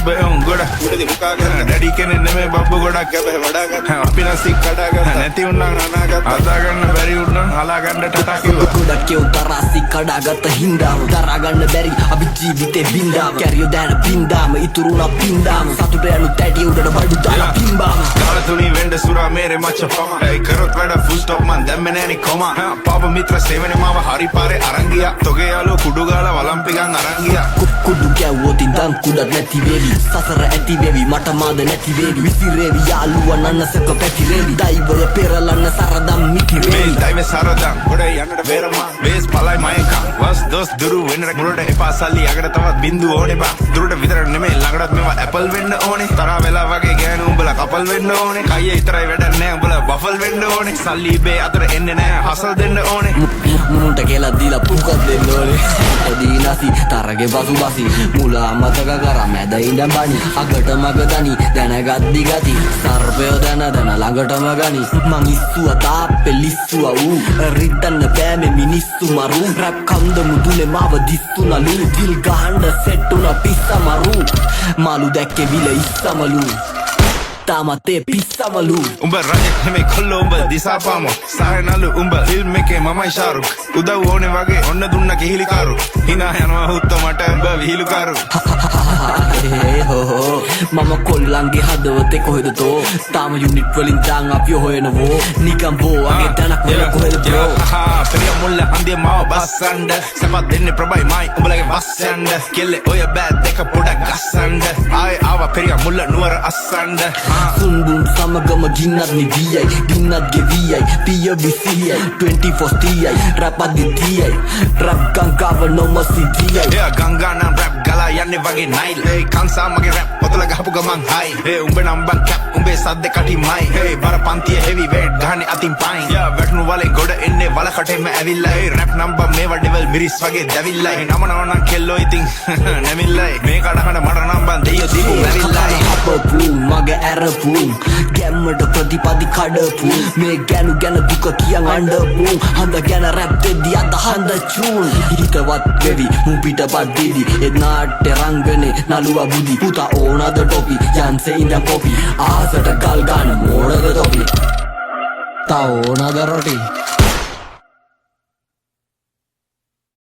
Beon goda udadi mukaga daddy kene neme babbu goda gabe wadaga apina sik kadaga නැති උන්නම් අනාගත අදා ගන්න බැරි උන්නම් අලා ගන්න ටටා කිව්වා ගොඩක් ඒ උතරාසි කඩාගත හින්දාම දරා ගන්න බැරි අපි ජීවිතේ බින්දාම කැරියෝ දාන බින්දාම ඉතුරුනා බින්දාම සතුට යනු තැටි උඩට බඩු දාලා බින්බාම ගාල තුනි වෙන්න සුරා මේරේ මච්ච පම ඒ කරොත් වැඩ ෆුල් ස්ටොප් මන් දැම්මේ නෑනි කොම පාප මිත්‍ර සේවනේ මාව හරි පාරේ අරන් ගියා තොගේ යාළුව කුඩු ගාලා වලම්පිකන් අරන් ගියා කුඩු ගැව්වොත් ඉඳන් කුඩක් නැති වේවි සසර ඇති වේවි මට මාද නැති වේවි විසිරේවි යාළුවා නන්නසක පැතිරේවි දෛවය පෙරලන්න සරදම් මිකිරේවි දෛවය සරදම් ගොඩ යන්නට බේරමා බේස් පලයි මයකම් වස් දොස් දුරු වෙන්නට මුලට එපා සල්ලි යකට තවත් බින්දු ඕනේ බා දුරට විතර නෙමෙයි ළඟටත් මේවා ඇපල් වෙන්න ඕනේ තරහ වෙලා වගේ ගෑනු උඹලා කපල් වෙන්න ඕනේ කයියේ විතරයි වැඩක් නෑ උඹලා බෆල් වෙන්න ඕනේ සල්ලි බේ අතර එන්නේ නෑ හසල් දෙන්න ඕනේ මුන්ට කියලා දීලා පුකක් දෙන්න ඕනේ එදීනාසි තරගේ බසුබසි මුලා මතක කරා මැද ඉඳන් බණි අගට මග දනි දැනගත් දිගති සර්පයෝ දන ළඟටම ගනි මං ඉස්සුවා තාප්පේ ලිස්සුවා ඌ රිද්දන්න බෑ මේ මිනිස්සු මරු රැප් කන්ද මුදුනේ මාව දිස්සුනලු දිල් ගහන්න සෙට් උනා පිස්සමරු මාළු දැක්කේ විල ඉස්සමලු තාමත් ඒ පිස්සමලු උඹ රජෙක් නෙමෙයි කොල්ලෝ උඹ දිසාපාමෝ සාරනලු උඹ ෆිල්ම් එකේ මමයි ශාරුක් උදව් ඕනේ වගේ ඔන්න දුන්න කිහිලිකාරු hina යනවා හුත්ත මට උඹ විහිළුකාරු මම කොල්ලන්ගේ හදවතේ කොහෙද තෝ තාම යුනිට් වලින් දාන් අපි හොයනවෝ නිකම් බෝවගේ තනක් වෙල කොහෙද බ්‍රෝ පෙරිය මුල්ල හන්දිය මාව බස්සන්ඩ සපත් දෙන්නේ ප්‍රබයි මයි උඹලගේ වස්සන්ඩ කෙල්ලේ ඔය බෑත් දෙක පොඩක් ගස්සන්ඩ ආයේ ආවා පෙරිය මුල්ල නුවර අස්සන්ඩ සුන්බුම් සමගම ගින්නත් නිවියයි ගින්නත් ගෙවියයි පිය විසියයි 24 තියයි රැප් අදිතියයි රැප් ගංගාව නොමසිතියයි එයා ගංගා නම් රැප් ගලා යන්නේ වගේ නයිල් ඒ කන්සා මගේ රැප් පොතල ගහපු ගමන් හයි ඒ උඹ නම් බන් කැප් උඹේ සද්ද කටිමයි ඒ බර පන්තිය හෙවි වේට් ගහන්නේ අතින් පයින් යා වැටුණු වලේ ගොඩ එන්නේ වලකටෙම ඇවිල්ලා ඒ රැප් නම්බර් මේවා ඩෙවල් මිරිස් වගේ දැවිල්ලා ඒ නම නම නම් කෙල්ලෝ ඉතින් නැමිල්ලා මේ කඩහන මට නම් බන් දෙයියෝ දීපු මැරිල්ලා හපපු මගේ ඇරපු ගැම්මට ප්‍රතිපදි කඩපු මේ ගැනු ගැන දුක කියන් අඬපු හඳ ගැන රැප් දෙද්දි අද හඳ චූන් හිතවත් වෙවි මු පිටපත් දෙදි ඒ නාට්‍ය රංගනේ නළුවා බුදි පුතා ඕනද ටොපි යන්සේ ඉඳන් කොපි ආසට කල් ගන්න මෝඩද තොපි තා ඕනද රොටි